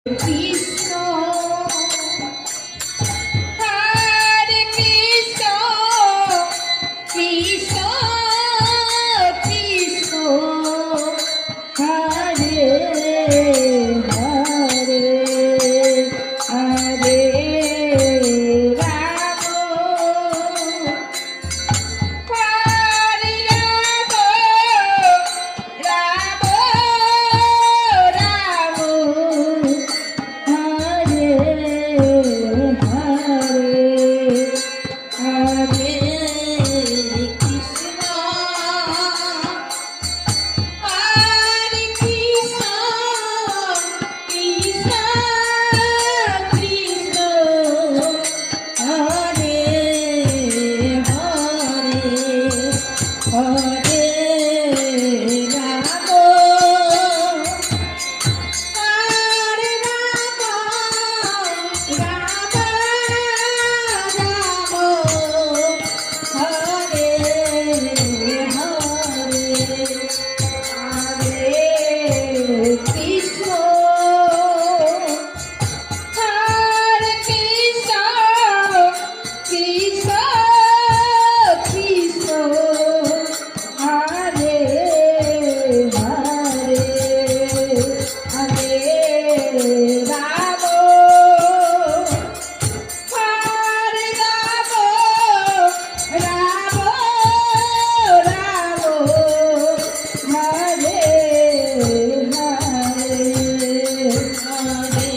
Krishna Hare Krishna Krishna Krishna Hare Hare Hare Ram Hare Ram Ram Ram Hare Hare Hare Krishna Hare Krishna Krishna Krishna Hare Hare Hare Ram Hare Ram Ram Ram Hare Hare Hare Krishna Hare Krishna Krishna Krishna Hare Hare Hare Ram Hare Ram Ram Ram Hare Hare Hare